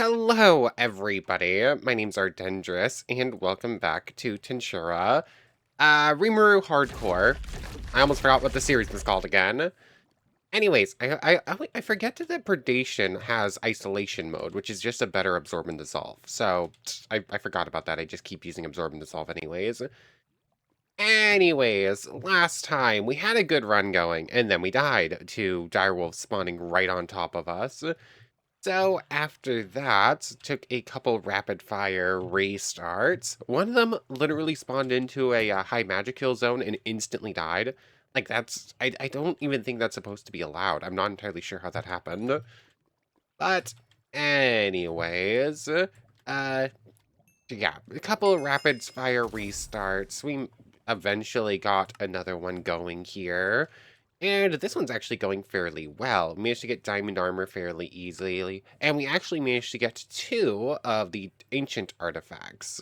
Hello, everybody. My name's Ardendris, and welcome back to Tensura. Rimuru Hardcore. I almost forgot what the series was called again. Anyways, I forget that Predation has Isolation mode, which is just a better Absorb and Dissolve. So, I forgot about that. I just keep using Absorb and Dissolve anyways. Anyways, last time we had a good run going, and then we died to direwolves spawning right on top of us. So after that, took a couple rapid fire restarts. One of them literally spawned into a high magic kill zone and instantly died. Like I don't even think that's supposed to be allowed. I'm not entirely sure how that happened. But anyways, yeah, a couple rapid fire restarts. We eventually got another one going here. And this one's actually going fairly well. We managed to get diamond armor fairly easily, and we actually managed to get two of the ancient artifacts.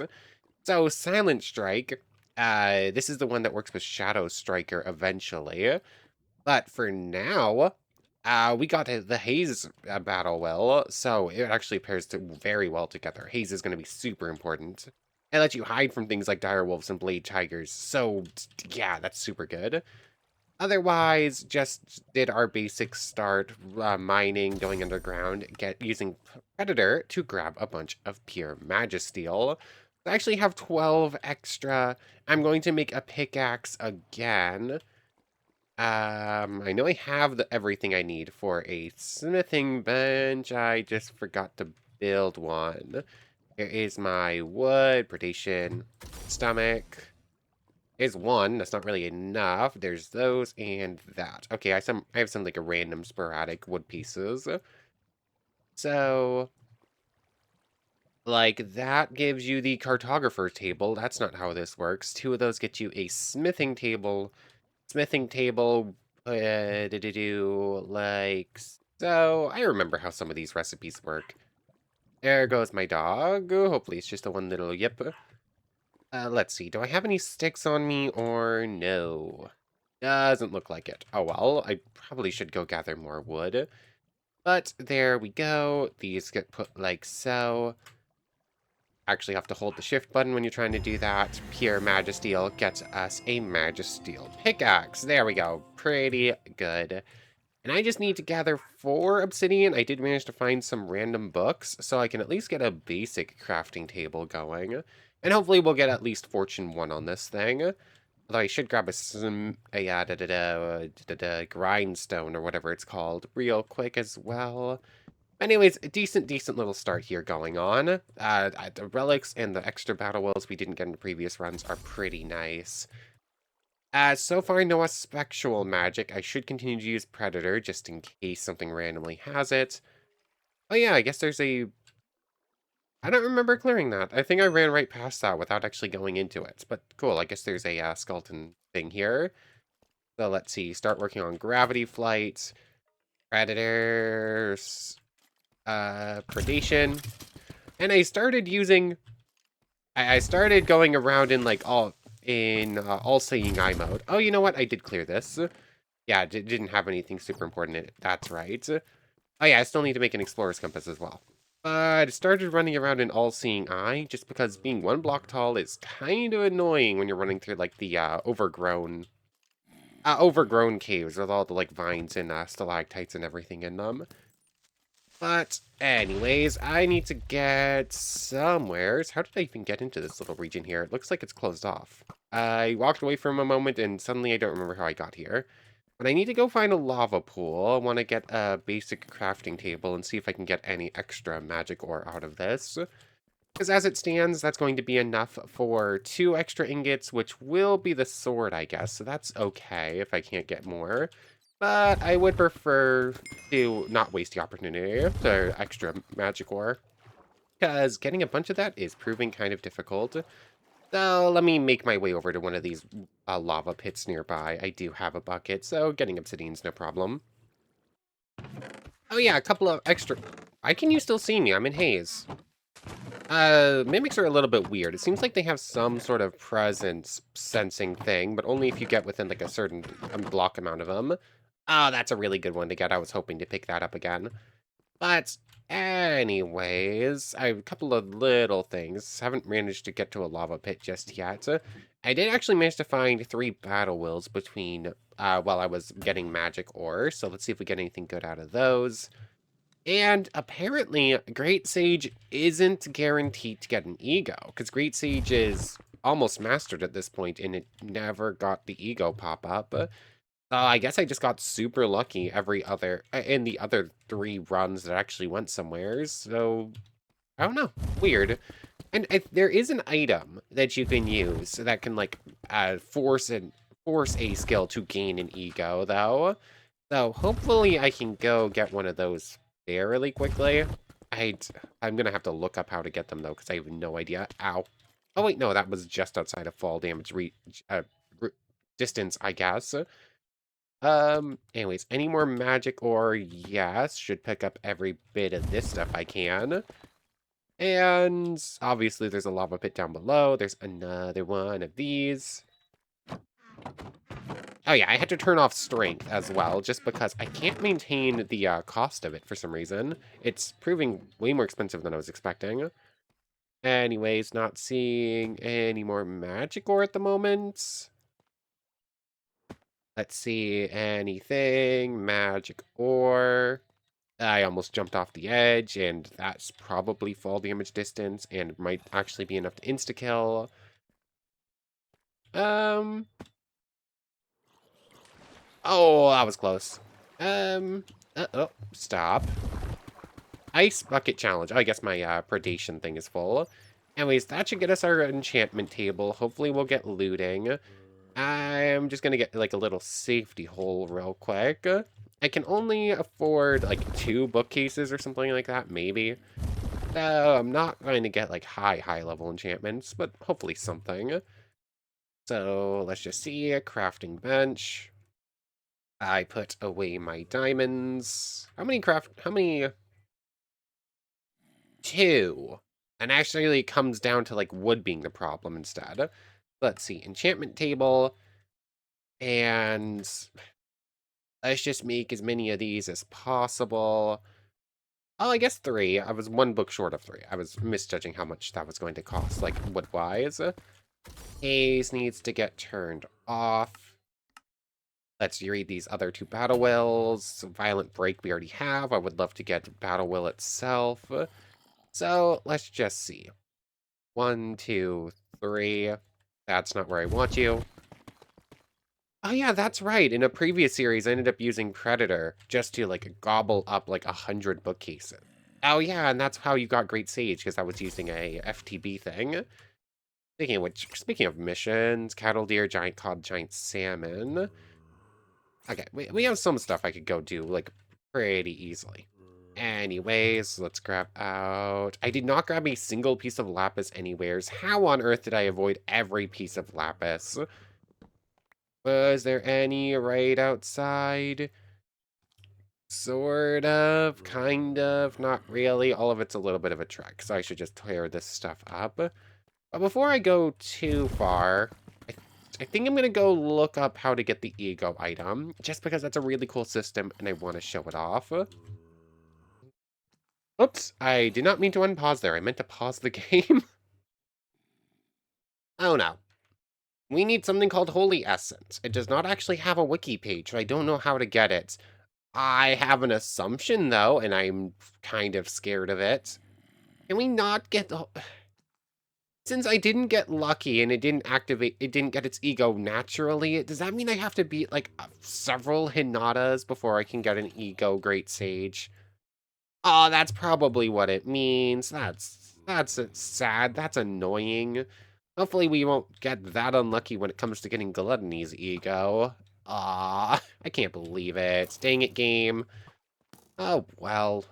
So Silent Strike, this is the one that works with Shadow Striker eventually. But for now, we got the Haze battle well, so it actually pairs very well together. Haze is going to be super important. It lets you hide from things like direwolves and blade tigers, so yeah, that's super good. Otherwise, just did our basic start mining, going underground, using Predator to grab a bunch of pure Magisteel. I actually have 12 extra. I'm going to make a pickaxe again. I know I have everything I need for a smithing bench. I just forgot to build one. Here is my wood, predation, stomach. Is one. That's not really enough. There's those and that. Okay, I have some like a random sporadic wood pieces. So like that gives you the cartographer table. That's not how this works. Two of those get you a smithing table. Smithing table like so. I remember how some of these recipes work. There goes my dog. Hopefully it's just a one little yip. Let's see. Do I have any sticks on me or no? Doesn't look like it. Oh well, I probably should go gather more wood. But there we go. These get put like so. Actually have to hold the shift button when you're trying to do that. Pure Magisteel gets us a Magisteel pickaxe. There we go. Pretty good. And I just need to gather 4 obsidian. I did manage to find some random books, so I can at least get a basic crafting table going. And hopefully we'll get at least Fortune 1 on this thing. Although I should grab a grindstone or whatever it's called real quick as well. Anyways, a decent little start here going on. The relics and the extra battle wells we didn't get in the previous runs are pretty nice. So far, no spectral magic. I should continue to use Predator just in case something randomly has it. Oh yeah, I guess there's a... I don't remember clearing that. I think I ran right past that without actually going into it. But cool, I guess there's a skeleton thing here. So let's see, start working on gravity flight, predators, predation. And I started using... I started going around in like all-seeing eye mode. Oh, you know what? I did clear this. Yeah, didn't have anything super important in it. That's right. Oh yeah, I still need to make an explorer's compass as well. But I started running around in all-seeing eye just because being 1 block tall is kind of annoying when you're running through like the overgrown caves with all the like vines and stalactites and everything in them. But anyways, I need to get somewheres. How did I even get into this little region here? It looks like it's closed off. I walked away for a moment and suddenly I don't remember how I got here. But I need to go find a lava pool. I want to get a basic crafting table and see if I can get any extra magic ore out of this. Because as it stands, that's going to be enough for 2 extra ingots, which will be the sword, I guess. So that's okay if I can't get more. But I would prefer to not waste the opportunity for extra magic ore. Because getting a bunch of that is proving kind of difficult. So let me make my way over to one of these lava pits nearby. I do have a bucket, so getting obsidian's no problem. Oh yeah, a couple of extra... Why can you still see me? I'm in haze. Mimics are a little bit weird. It seems like they have some sort of presence sensing thing, but only if you get within like a certain block amount of them. Oh, that's a really good one to get. I was hoping to pick that up again. But Anyways, I have a couple of little things. Haven't managed to get to a lava pit just yet. I did actually manage to find 3 battle wills between while I was getting magic ore. So let's see if we get anything good out of those. And apparently, Great Sage isn't guaranteed to get an ego, because Great Sage is almost mastered at this point, and it never got the ego pop up. I guess I just got super lucky every other in the other 3 runs that actually went somewhere. So I don't know, weird. And there is an item that you can use that can like force a skill to gain an ego, though. So hopefully I can go get one of those fairly quickly. I'm gonna have to look up how to get them though, because I have no idea. Ow. Oh wait, no, that was just outside of fall damage distance, I guess. Anyways, any more magic ore? Yes, should pick up every bit of this stuff I can. And obviously there's a lava pit down below. There's another one of these. Oh yeah, I had to turn off strength as well, just because I can't maintain the cost of it for some reason. It's proving way more expensive than I was expecting. Anyways, not seeing any more magic ore at the moment. Let's see, anything, magic ore. I almost jumped off the edge, and that's probably fall damage distance, and might actually be enough to insta-kill. Oh, that was close. Oh, stop. Ice bucket challenge. Oh, I guess my predation thing is full. Anyways, that should get us our enchantment table. Hopefully we'll get looting. I'm just gonna get like a little safety hole real quick. I can only afford like 2 bookcases or something like that, maybe. I'm not going to get like high level enchantments, but hopefully something. So let's just see, a crafting bench. I put away my diamonds. How many? 2. And actually it comes down to like wood being the problem instead. Let's see, enchantment table. And let's just make as many of these as possible. Oh, I guess 3. I was 1 book short of 3. I was misjudging how much that was going to cost, like wood-wise. Haze needs to get turned off. Let's read these other 2 battle wills. Violent break we already have. I would love to get battle will itself. So let's just see. 1, 2, 3. That's not where I want you. Oh yeah, that's right. In a previous series, I ended up using Predator just to like gobble up like 100 bookcases. Oh yeah, and that's how you got Great Sage, because I was using a FTB thing. Speaking of missions, cattle deer, giant cod, giant salmon. Okay, we have some stuff I could go do like pretty easily. Anyways, let's grab out. I did not grab a single piece of lapis anywheres. How on earth did I avoid every piece of lapis? Was there any right outside? Sort of, kind of, not really. All of it's a little bit of a trek, so I should just tear this stuff up. But before I go too far, I think I'm going to go look up how to get the ego item, just because that's a really cool system and I want to show it off. Oops, I did not mean to unpause there. I meant to pause the game. Oh no. We need something called Holy Essence. It does not actually have a wiki page, so I don't know how to get it. I have an assumption, though, and I'm kind of scared of it. Can we not get the... Since I didn't get lucky and it didn't get its ego naturally, does that mean I have to beat, like, several Hinatas before I can get an ego Great Sage? Oh, that's probably what it means. That's sad. That's annoying. Hopefully we won't get that unlucky when it comes to getting Gluttony's ego. Ah, I can't believe it. Dang it, game. Oh, well.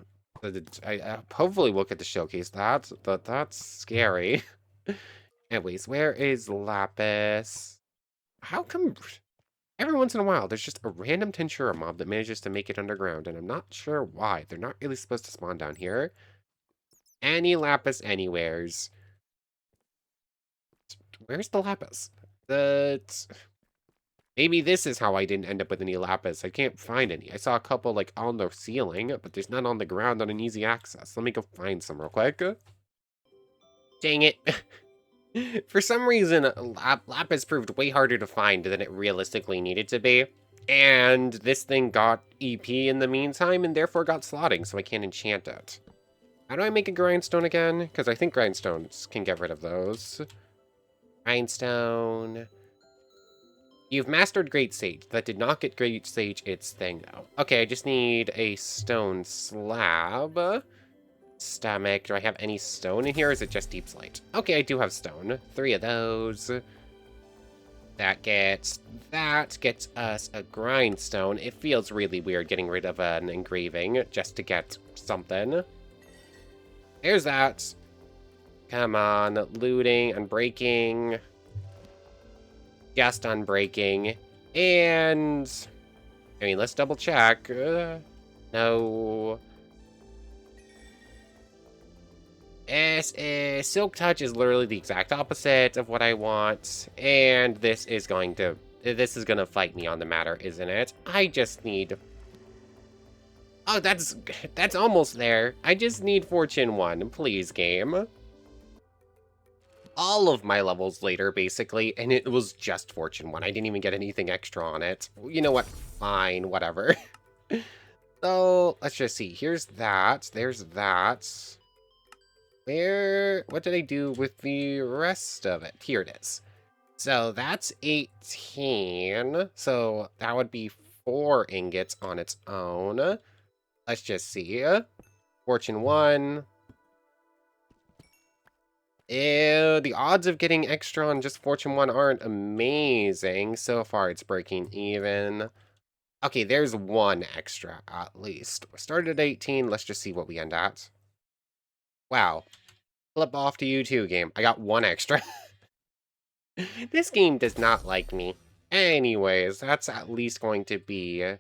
Hopefully we'll get to showcase that, but that's scary. Anyways, where is Lapis? How come every once in a while there's just a random Tensura mob that manages to make it underground, and I'm not sure why. They're not really supposed to spawn down here. Any Lapis anywheres. Where's the Lapis? Maybe this is how I didn't end up with any lapis. I can't find any. I saw a couple, like, on the ceiling, but there's none on the ground on an easy access. Let me go find some real quick. Dang it. For some reason, lapis proved way harder to find than it realistically needed to be. And this thing got EP in the meantime, and therefore got slotting, so I can't enchant it. How do I make a grindstone again? Because I think grindstones can get rid of those. Grindstone. You've mastered Great Sage. That did not get Great Sage its thing, though. Okay, I just need a stone slab. Stomach. Do I have any stone in here, or is it just deep slate? Okay, I do have stone. 3 of those. That gets us a grindstone. It feels really weird getting rid of an engraving just to get something. There's that. Come on, looting, unbreaking. Just unbreaking. And I mean, let's double check. No. Silk Touch is literally the exact opposite of what I want. And this is gonna fight me on the matter, isn't it? I just need... Oh, that's almost there. I just need Fortune 1, please, game. All of my levels later, basically, and it was just Fortune 1. I didn't even get anything extra on it. You know what? Fine, whatever. So, let's just see. Here's that. There's that. What did I do with the rest of it? Here it is. So that's 18. So that would be 4 ingots on its own. Let's just see. Fortune 1. Ew, the odds of getting extra on just Fortune 1 aren't amazing. So far, it's breaking even. Okay, there's 1 extra, at least. We started at 18. Let's just see what we end at. Wow. Flip off to you too, game. I got 1 extra. This game does not like me. Anyways, that's at least going to be a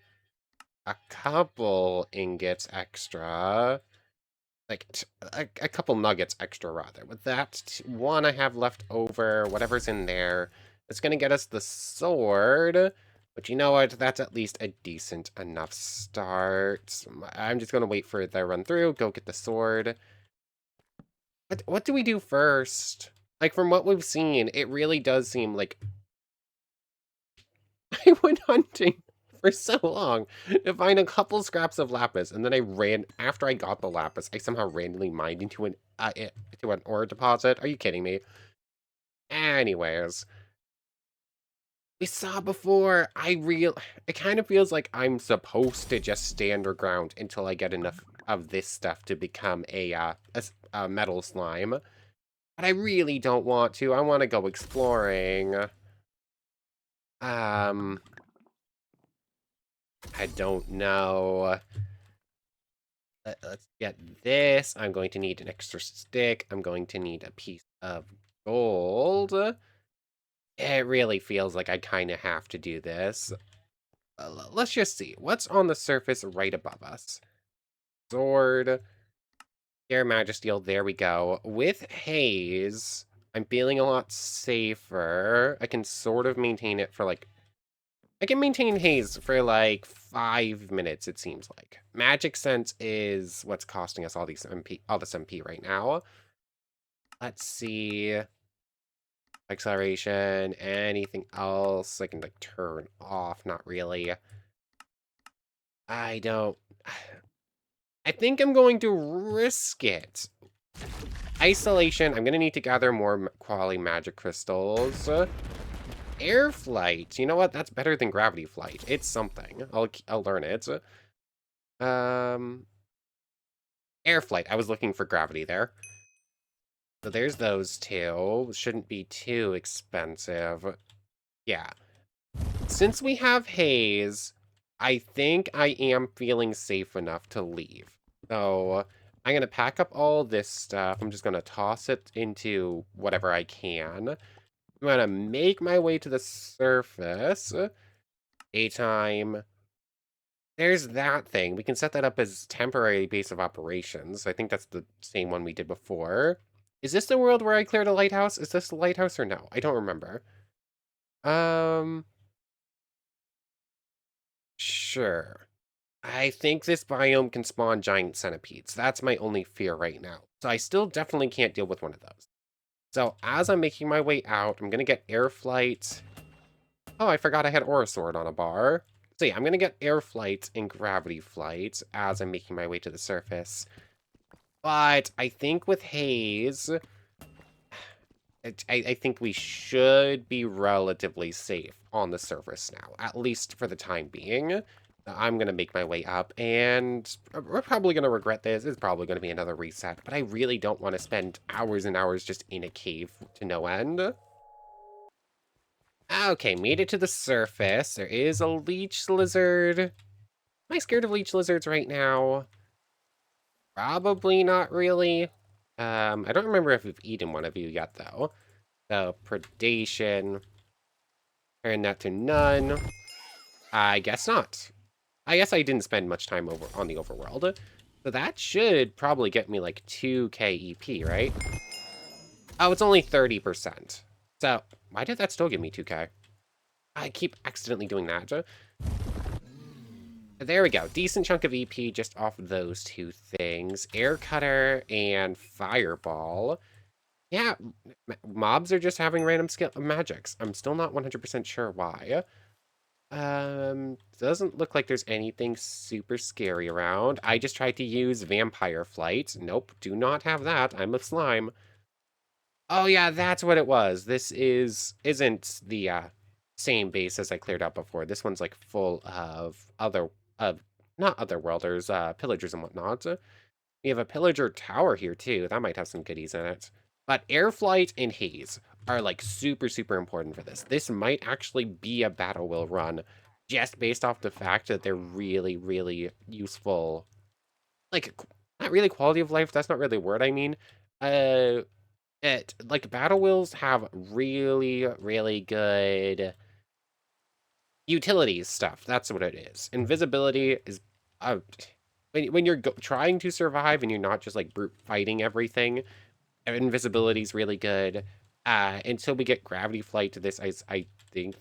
couple ingots extra. Like, a couple nuggets extra, rather. With that, 1 I have left over, whatever's in there. It's going to get us the sword. But you know what? That's at least a decent enough start. I'm just going to wait for it to run through, go get the sword. What do we do first? Like, from what we've seen, it really does seem like... I went hunting for so long to find a couple scraps of lapis, and then after I got the lapis, I somehow randomly mined into an ore deposit. Are you kidding me? Anyways, we saw before, it kind of feels like I'm supposed to just stay underground until I get enough of this stuff to become a metal slime. But I really don't want to. I want to go exploring. I don't know. Let's get this. I'm going to need an extra stick. I'm going to need a piece of gold. It really feels like I kind of have to do this. Let's just see. What's on the surface right above us? Sword. Air Magisteel. There we go. With haze, I'm feeling a lot safer. I can sort of maintain it for like... I can maintain haze for like 5 minutes, it seems like. Magic Sense is what's costing us all this MP right now. Let's see. Acceleration, anything else I can like turn off? Not really. I think I'm going to risk it. Isolation, I'm gonna need to gather more quality magic crystals. Air flight, you know what? That's better than gravity flight. It's something. I'll learn it. Air flight. I was looking for gravity there. So there's those 2. Shouldn't be too expensive. Yeah. Since we have haze, I think I am feeling safe enough to leave. So I'm going to pack up all this stuff. I'm just going to toss it into whatever I can. I'm going to make my way to the surface. Daytime. There's that thing. We can set that up as temporary base of operations. I think that's the same one we did before. Is this the world where I cleared a lighthouse? Is this the lighthouse or no? I don't remember. sure. I think this biome can spawn giant centipedes. That's my only fear right now. So I still definitely can't deal with one of those. So as I'm making my way out, I'm going to get air flight. Oh, I forgot I had Aura Sword on a bar. So yeah, I'm going to get air flight and gravity flight as I'm making my way to the surface. But I think with haze, I think we should be relatively safe on the surface now, at least for the time being. I'm going to make my way up, and we're probably going to regret this. It's probably going to be another reset, but I really don't want to spend hours and hours just in a cave to no end. Okay, made it to the surface. There is a leech lizard. Am I scared of leech lizards right now? Probably not really. I don't remember if we've eaten one of you yet, though. So, predation. Turn that to none. I guess not. I guess I didn't spend much time over on the overworld. So that should probably get me like 2k EP, right? Oh, it's only 30%. So, why did that still give me 2k? I keep accidentally doing that. There we go. Decent chunk of EP just off those two things. Air Cutter and Fireball. Yeah, mobs are just having random skill magics. I'm still not 100% sure why. Doesn't look like there's anything super scary around. I just tried to use Vampire Flight. Nope, do not have that. I'm a slime. Oh yeah, that's what it was. This isn't the same base as I cleared out before. This one's like full of not otherworlders, pillagers and whatnot. We have a pillager tower here too. That might have some goodies in it. But air flight and haze are like super, super important for this. This might actually be a battle will run just based off the fact that they're really, really useful. Like, not really quality of life. That's not really a word I mean. Like battle wills have really, really good utilities stuff. That's what it is. Invisibility is when you're trying to survive and you're not just like brute fighting everything. Invisibility is really good. Until we get gravity flight to this, I think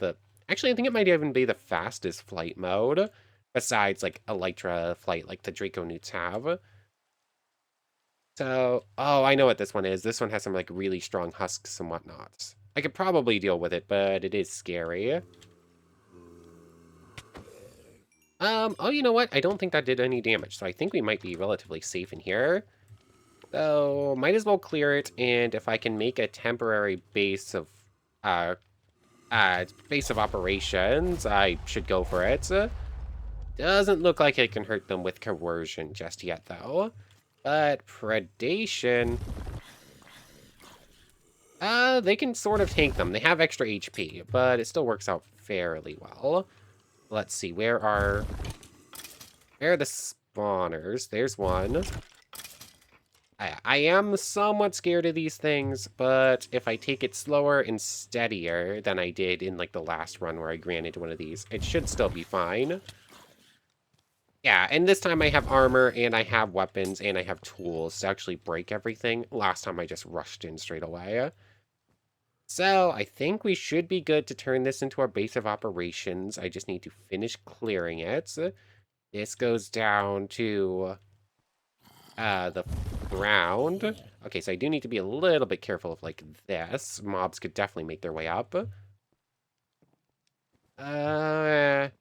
actually I think it might even be the fastest flight mode besides like Elytra flight like the Draco Newts have. So, oh, I know what this one is. This one has some like really strong husks and whatnot. I could probably deal with it, but it is scary. Oh, you know what? I don't think that did any damage, so I think we might be relatively safe in here. So, might as well clear it, and if I can make a temporary base of operations, I should go for it. Doesn't look like I can hurt them with coercion just yet, though. But predation... they can sort of tank them. They have extra HP, but it still works out fairly well. Let's see, where are the spawners? There's one. I am somewhat scared of these things, but if I take it slower and steadier than I did in like the last run where I ran into one of these, it should still be fine. Yeah, and this time I have armor, and I have weapons, and I have tools to actually break everything. Last time I just rushed in straight away. So, I think we should be good to turn this into our base of operations. I just need to finish clearing it. This goes down to the ground. Okay, so I do need to be a little bit careful of, like, this. Mobs could definitely make their way up. I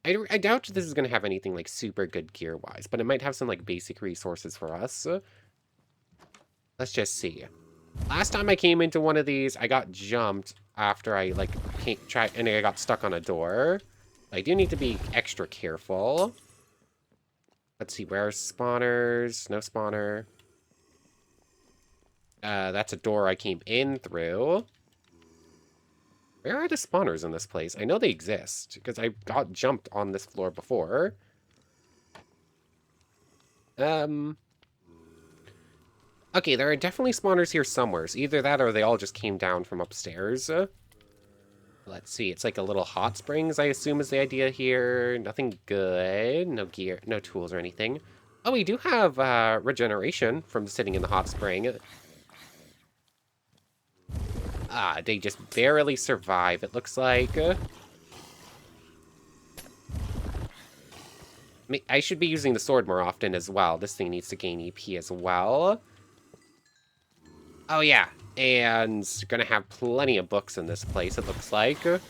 doubt this is going to have anything, like, super good gear-wise, but it might have some, like, basic resources for us. Let's just see. Last time I came into one of these, I got jumped after I, like, and I got stuck on a door. I do need to be extra careful. Let's see, where are spawners? No spawner. That's a door I came in through. Where are the spawners in this place? I know they exist, because I got jumped on this floor before. Okay, there are definitely spawners here somewhere. So either that or they all just came down from upstairs. Let's see, it's like a little hot springs, I assume is the idea here. Nothing good. No gear, no tools or anything. Oh, we do have regeneration from sitting in the hot spring. They just barely survive, it looks like. I should be using the sword more often as well. This thing needs to gain EP as well. Oh, yeah. And gonna have plenty of books in this place, it looks like. So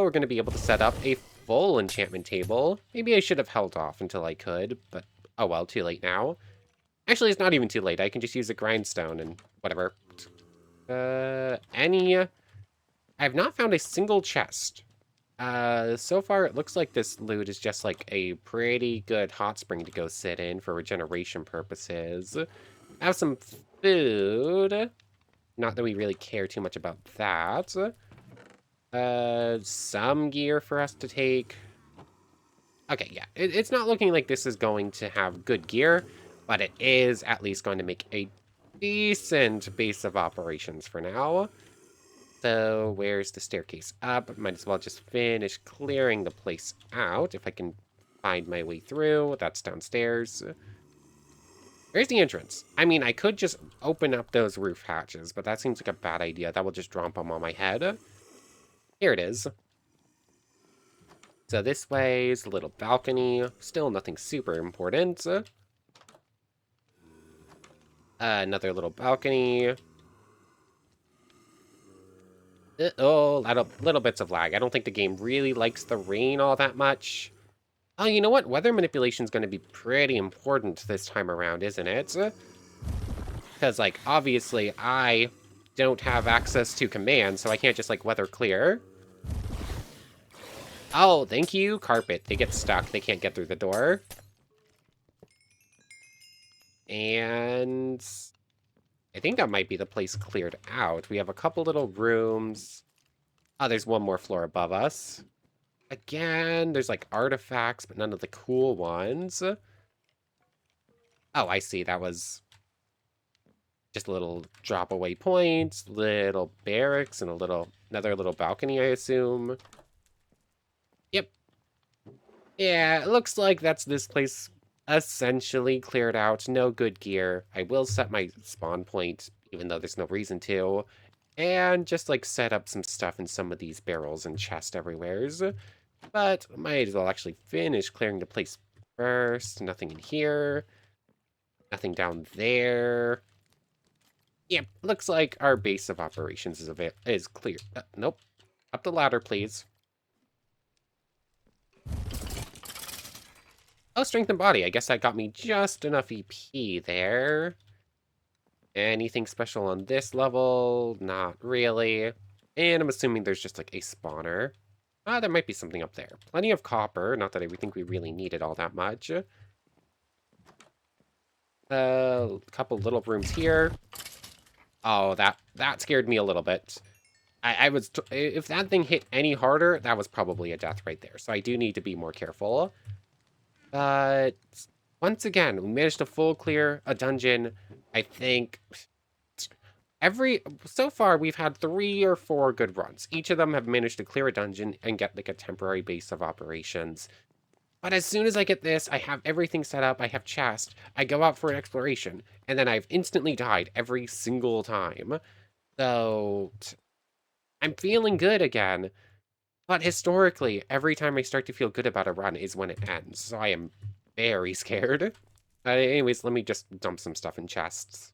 we're gonna be able to set up a full enchantment table. Maybe I should have held off until I could, but oh well, too late now. Actually, it's not even too late. I can just use a grindstone and whatever. I have not found a single chest. So far it looks like this loot is just like a pretty good hot spring to go sit in for regeneration purposes. I have some food. Not that we really care too much about that. Some gear for us to take. Okay, yeah. It's not looking like this is going to have good gear, but it is at least going to make a decent base of operations for now. So, where's the staircase up? Might as well just finish clearing the place out if I can find my way through. That's downstairs. Where's the entrance? I mean, I could just open up those roof hatches, but that seems like a bad idea. That will just drop them on my head. Here it is. So this way is a little balcony. Still nothing super important. Another little balcony. Oh, little bits of lag. I don't think the game really likes the rain all that much. Oh, you know what? Weather manipulation is going to be pretty important this time around, isn't it? Because, like, obviously I don't have access to commands, so I can't just, like, weather clear. Oh, thank you, carpet. They get stuck. They can't get through the door. And I think that might be the place cleared out. We have a couple little rooms. Oh, there's one more floor above us. Again, there's like artifacts, but none of the cool ones. Oh, I see. That was just a little drop away point, little barracks, and another little balcony, I assume. Yep. Yeah, it looks like that's this place essentially cleared out. No good gear. I will set my spawn point, even though there's no reason to. And just like set up some stuff in some of these barrels and chests everywheres. But might as well actually finish clearing the place first. Nothing in here. Nothing down there. Yep, looks like our base of operations is clear. Nope. Up the ladder, please. Oh, strength and body. I guess that got me just enough EP there. Anything special on this level? Not really. And I'm assuming there's just like a spawner. Ah, there might be something up there. Plenty of copper. Not that I think we really need it all that much. A couple little rooms here. Oh, that scared me a little bit. If that thing hit any harder, that was probably a death right there. So I do need to be more careful. But once again, we managed to full clear a dungeon. I think so far we've had 3 or 4 good runs. Each of them have managed to clear a dungeon and get like a temporary base of operations. But as soon as I get this, I have everything set up, I have chest, I go out for an exploration, and then I've instantly died every single time. So I'm feeling good again. But historically, every time I start to feel good about a run is when it ends. So I am very scared. Anyways, let me just dump some stuff in chests.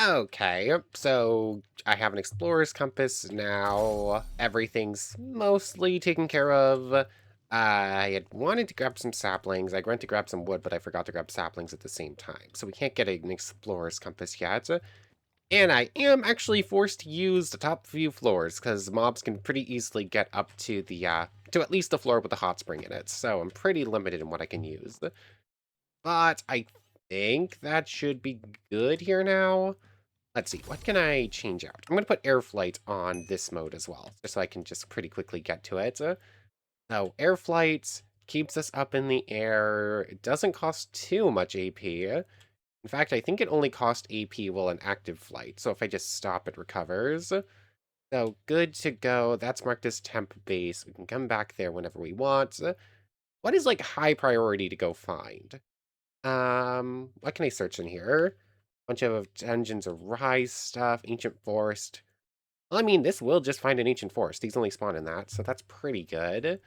Okay, so I have an explorer's compass now. Everything's mostly taken care of. I had wanted to grab some saplings. I went to grab some wood, but I forgot to grab saplings at the same time. So we can't get an explorer's compass yet. And I am actually forced to use the top few floors, because mobs can pretty easily get up to to at least the floor with the hot spring in it. So I'm pretty limited in what I can use. But I think that should be good here now. Let's see, what can I change out? I'm going to put air flight on this mode as well, just so I can just pretty quickly get to it. So air flight keeps us up in the air. It doesn't cost too much AP. In fact, I think it only costs AP while in active flight, so if I just stop, it recovers. So good to go. That's marked as temp base. We can come back there whenever we want. What is like high priority to go find? What can I search in here? Bunch of Dungeons of Rise stuff, Ancient Forest. Well, I mean, this will just find an Ancient Forest. These only spawn in that, so that's pretty good.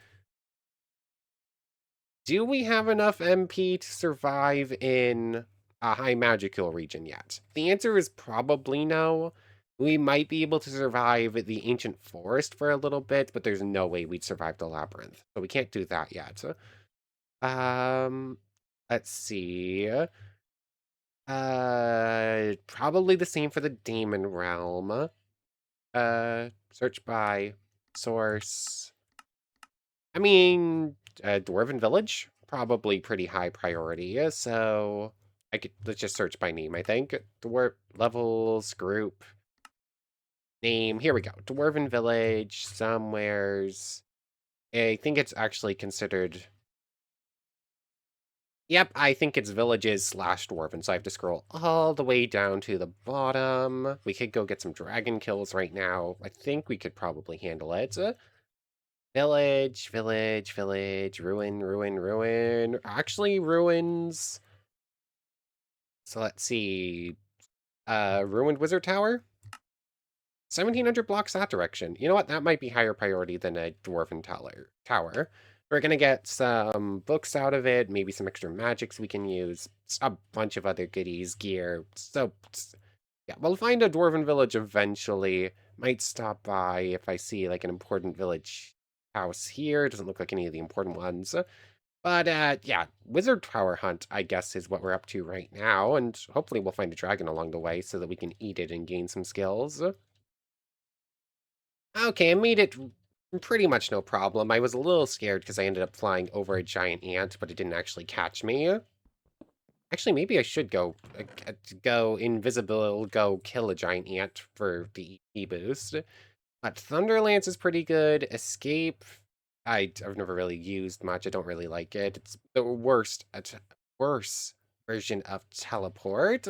Do we have enough MP to survive in a high magical region yet? The answer is probably no. We might be able to survive the ancient forest for a little bit, but there's no way we'd survive the labyrinth. So we can't do that yet. Um, let's see. Probably the same for the Demon Realm. Search by source. I mean, Dwarven Village, probably pretty high priority. So let's just search by name, I think. Dwarf levels, group, name. Here we go. Dwarven Village, somewheres. I think it's actually considered. Yep, I think it's villages / dwarven, so I have to scroll all the way down to the bottom. We could go get some dragon kills right now. I think we could probably handle it. Village, village, village, ruin, ruin, ruin. Actually, ruins. So let's see. Ruined wizard tower. 1700 blocks that direction. You know what? That might be higher priority than a dwarven tower. We're gonna get some books out of it, maybe some extra magics we can use, a bunch of other goodies, gear. So, yeah, we'll find a dwarven village eventually. Might stop by if I see like an important village house here. Doesn't look like any of the important ones. But yeah, wizard tower hunt, I guess, is what we're up to right now. And hopefully we'll find a dragon along the way so that we can eat it and gain some skills. Okay, I made it pretty much no problem. I was a little scared because I ended up flying over a giant ant, but it didn't actually catch me. Actually, maybe I should go invisible, go kill a giant ant for the E boost. But Thunderlance is pretty good. Escape, I've never really used much. I don't really like it. It's the worst version of teleport.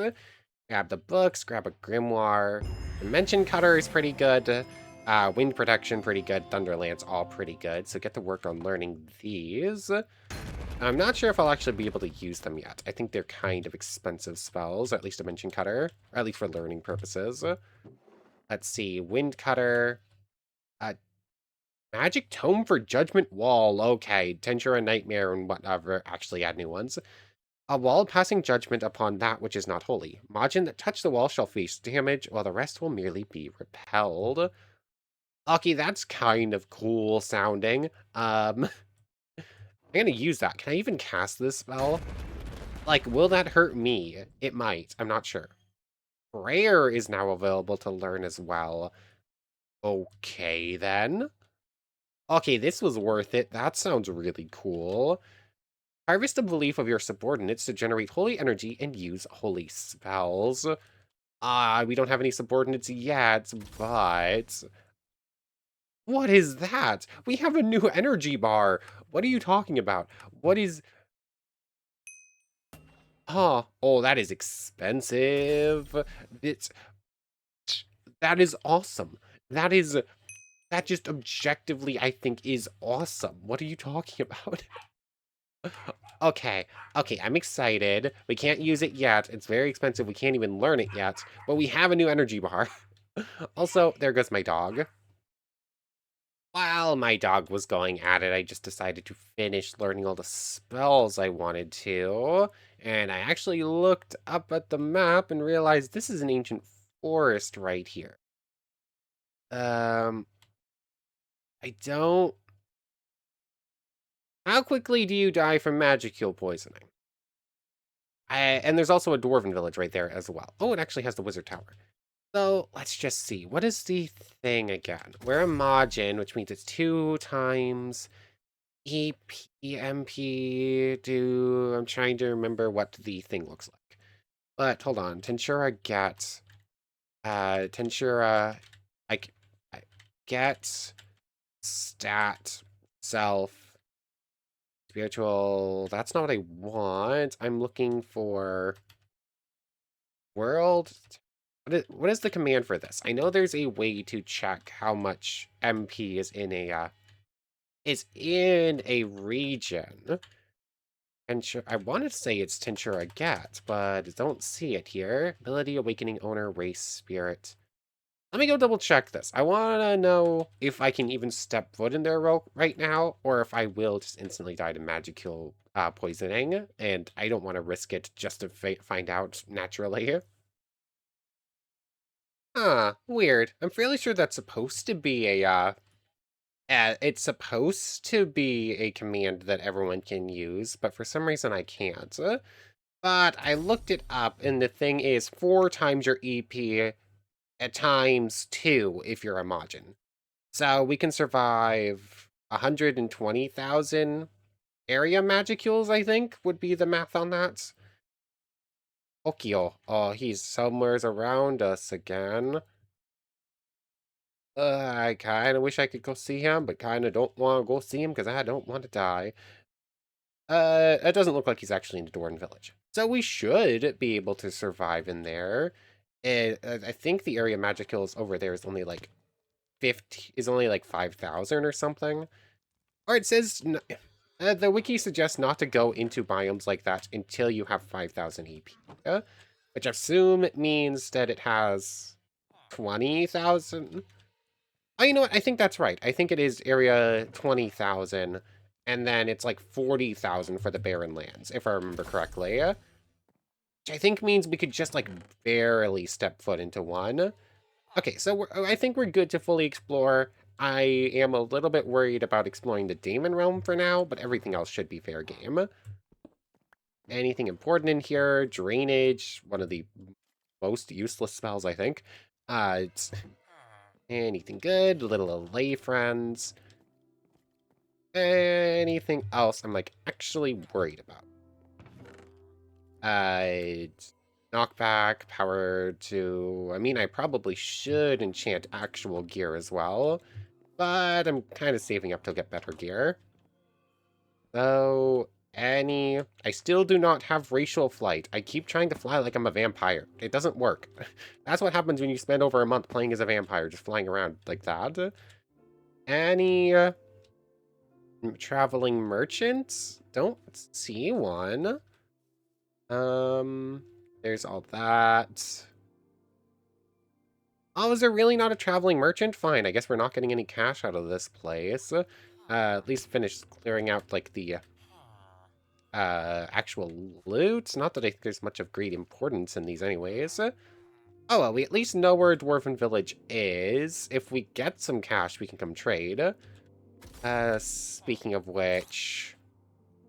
Grab the books, grab a grimoire. Dimension Cutter is pretty good. Wind Protection, pretty good. Thunderlance, all pretty good. So get to work on learning these. I'm not sure if I'll actually be able to use them yet. I think they're kind of expensive spells, or at least Dimension Cutter, or at least for learning purposes. Let's see. Wind Cutter. Magic Tome for Judgment Wall. Okay. Tensura Nightmare and whatever. Actually add new ones. A wall passing judgment upon that which is not holy. Majin that touch the wall shall face damage, while the rest will merely be repelled. Okay, that's kind of cool sounding. I'm gonna use that. Can I even cast this spell? Like, will that hurt me? It might. I'm not sure. Prayer is now available to learn as well. Okay, then. Okay, this was worth it. That sounds really cool. Harvest the belief of your subordinates to generate holy energy and use holy spells. We don't have any subordinates yet, but... What is that? We have a new energy bar. What are you talking about? What is... Huh. Oh, that is expensive. It's... That is awesome. That just objectively, I think, is awesome. What are you talking about? Okay, I'm excited. We can't use it yet. It's very expensive. We can't even learn it yet. But we have a new energy bar. Also, there goes my dog. While my dog was going at it, I just decided to finish learning all the spells I wanted to. And I actually looked up at the map and realized this is an ancient forest right here. I don't... How quickly do you die from magical poisoning? And there's also a dwarven village right there as well. Oh, it actually has the wizard tower. So let's just see. What is the thing again? We're a Majin, which means it's 2 times EPMP. I'm trying to remember what the thing looks like. But hold on. Tensura get. Tensura. I get. Stat. Self. Spiritual. That's not what I want. I'm looking for. World. What is the command for this? I know there's a way to check how much MP is in a region. And I want to say it's Tensura Get, but I don't see it here. Ability, Awakening Owner, Race, Spirit. Let me go double check this. I want to know if I can even step foot in there right now, or if I will just instantly die to magical poisoning, and I don't want to risk it just to find out naturally. Huh, weird. I'm fairly sure that's supposed to be it's supposed to be a command that everyone can use, but for some reason I can't. But I looked it up, and the thing is 4 times your EP at times 2 if you're a Majin. So we can survive 120,000 area magicules, I think, would be the math on that. Okio. Oh, he's somewheres around us again. I kind of wish I could go see him, but kind of don't want to go see him because I don't want to die. It doesn't look like he's actually in the Doran village. So we should be able to survive in there. And I think the area magicules over there is only like 5,000 or something. Or it says the wiki suggests not to go into biomes like that until you have 5,000 EP, which I assume means that it has 20,000. Oh, you know what? I think that's right. I think it is area 20,000, and then it's like 40,000 for the barren lands, if I remember correctly. Which I think means we could just like barely step foot into one. Okay, so I think we're good to fully explore. I am a little bit worried about exploring the Demon Realm for now, but everything else should be fair game. Anything important in here? Drainage, one of the most useless spells, I think. It's anything good? Little lay friends. Anything else I'm like actually worried about? Knockback, power to... I mean, I probably should enchant actual gear as well, but I'm kind of saving up to get better gear. So, I still do not have racial flight. I keep trying to fly like I'm a vampire. It doesn't work. That's what happens when you spend over a month playing as a vampire, just flying around like that. Any traveling merchants? Don't see one. There's all that. Oh, is there really not a traveling merchant? Fine, I guess we're not getting any cash out of this place. At least finish clearing out, like, the, actual loot. Not that I think there's much of great importance in these anyways. Oh, well, we at least know where a Dwarven village is. If we get some cash, we can come trade. Speaking of which...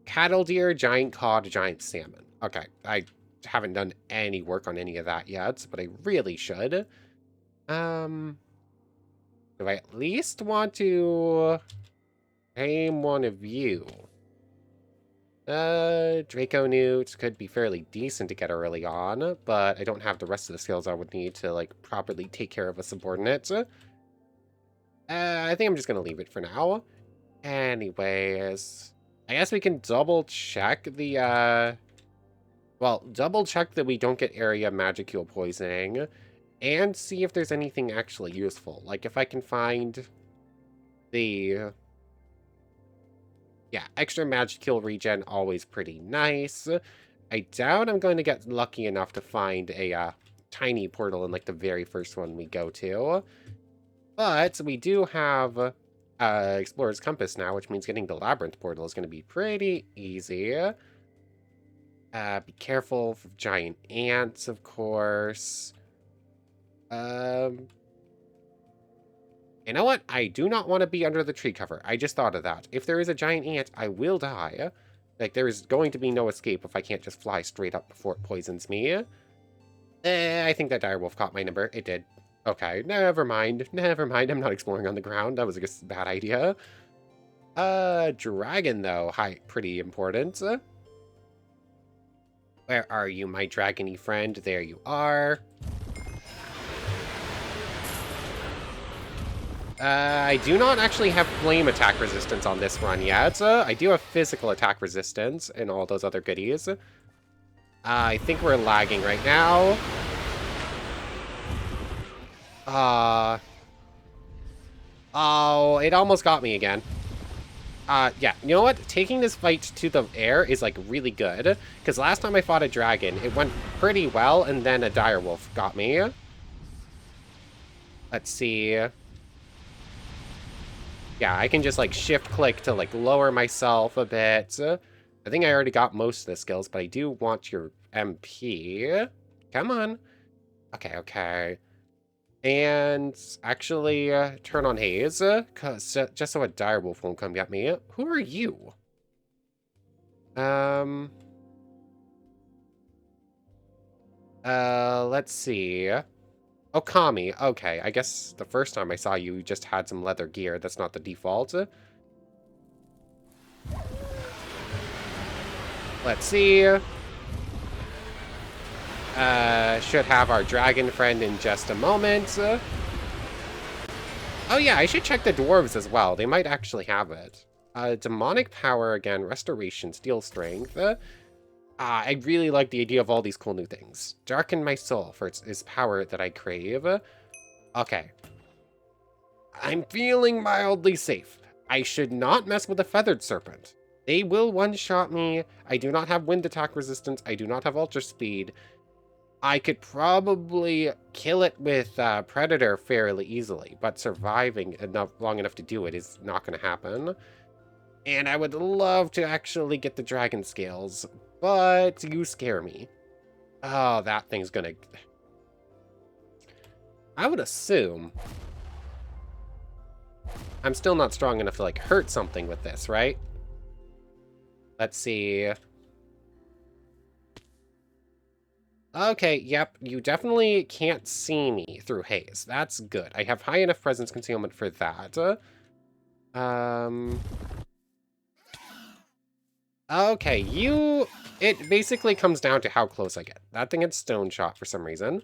cattle deer, giant cod, giant salmon. Okay, I haven't done any work on any of that yet, but I really should. Do I at least want to tame one of you? Draco Newts could be fairly decent to get early on, but I don't have the rest of the skills I would need to, like, properly take care of a subordinate. I think I'm just gonna leave it for now. Anyways, I guess we can double check the, well, double check that we don't get area magicule poisoning, and see if there's anything actually useful. Like, if I can find the... yeah, extra magicule regen, always pretty nice. I doubt I'm going to get lucky enough to find a tiny portal in, like, the very first one we go to. But we do have Explorer's Compass now, which means getting the Labyrinth portal is going to be pretty easy. Be careful of giant ants, of course. You know what? I do not want to be under the tree cover. I just thought of that. If there is a giant ant, I will die. Like, there is going to be no escape if I can't just fly straight up before it poisons me. I think that direwolf caught my number. It did. Okay, never mind. Never mind. I'm not exploring on the ground. That was a bad idea. Dragon, though. Hi, pretty important. Where are you, my dragony friend? There you are. I do not actually have flame attack resistance on this run yet. I do have physical attack resistance and all those other goodies. I think we're lagging right now. Oh, it almost got me again. Yeah, you know what? Taking this fight to the air is, like, really good. Because last time I fought a dragon, it went pretty well, and then a direwolf got me. Let's see. Yeah, I can just like shift click to like lower myself a bit. I think I already got most of the skills, but I do want your MP. Come on. Okay, okay. And actually turn on haze, cause just so a direwolf won't come get me. Who are you? Let's see. Okami. Okay, I guess the first time I saw you, you just had some leather gear. That's not the default. Let's see. Should have our dragon friend in just a moment. Oh yeah, I should check the dwarves as well. They might actually have it. Demonic power again, restoration, steel strength. I really like the idea of all these cool new things. Darken my soul for its power that I crave. Okay. I'm feeling mildly safe. I should not mess with a feathered serpent. They will one-shot me. I do not have wind attack resistance. I do not have ultra speed. I could probably kill it with Predator fairly easily, but surviving long enough to do it is not going to happen. And I would love to actually get the dragon scales, but you scare me. Oh, that thing's gonna... I would assume... I'm still not strong enough to, like, hurt something with this, right? Let's see... Okay, yep, you definitely can't see me through haze. That's good. I have high enough presence concealment for that. Okay, you... It basically comes down to how close I get. That thing gets stone shot for some reason.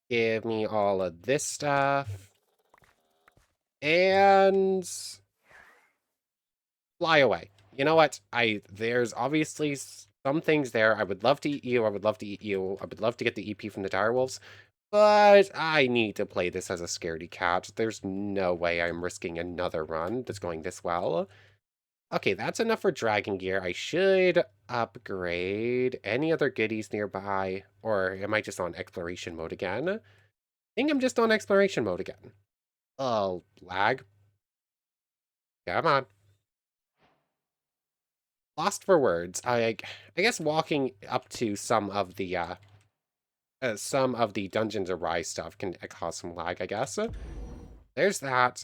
Give me all of this stuff. And... fly away. You know what? There's obviously some things there. I would love to eat you. I would love to eat you. I would love to get the EP from the direwolves. But I need to play this as a scaredy cat. There's no way I'm risking another run that's going this well. Okay, that's enough for dragon gear. I should upgrade any other goodies nearby. Or am I just on exploration mode again? I think I'm just on exploration mode again. Oh, lag. Come on. Lost for words. I guess walking up to some of the Dungeons Arise stuff can cause some lag, I guess. There's that.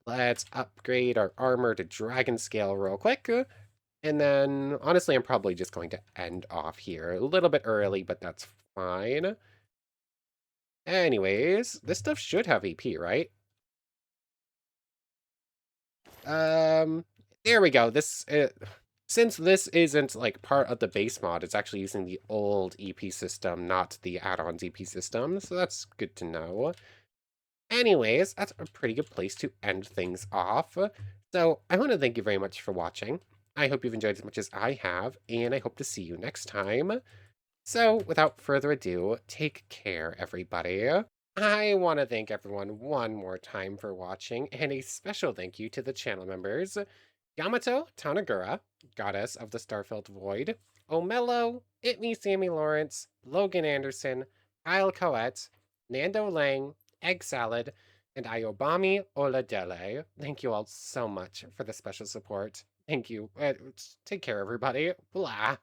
Let's upgrade our armor to dragon scale real quick. And then, honestly, I'm probably just going to end off here a little bit early, but that's fine. Anyways, this stuff should have EP, right? There we go. Since this isn't like part of the base mod, it's actually using the old EP system, not the add-ons EP system, so that's good to know. Anyways, that's a pretty good place to end things off. So I want to thank you very much for watching. I hope you've enjoyed as much as I have, and I hope to see you next time. So without further ado, take care, everybody. I want to thank everyone one more time for watching, and a special thank you to the channel members. Yamato Tanagura, Goddess of the Starfelt Void, Omelo, Itme Sammy Lawrence, Logan Anderson, Kyle Coette, Nando Lang, Egg Salad, and Ayobami Oladele. Thank you all so much for the special support. Thank you. Take care, everybody. Blah.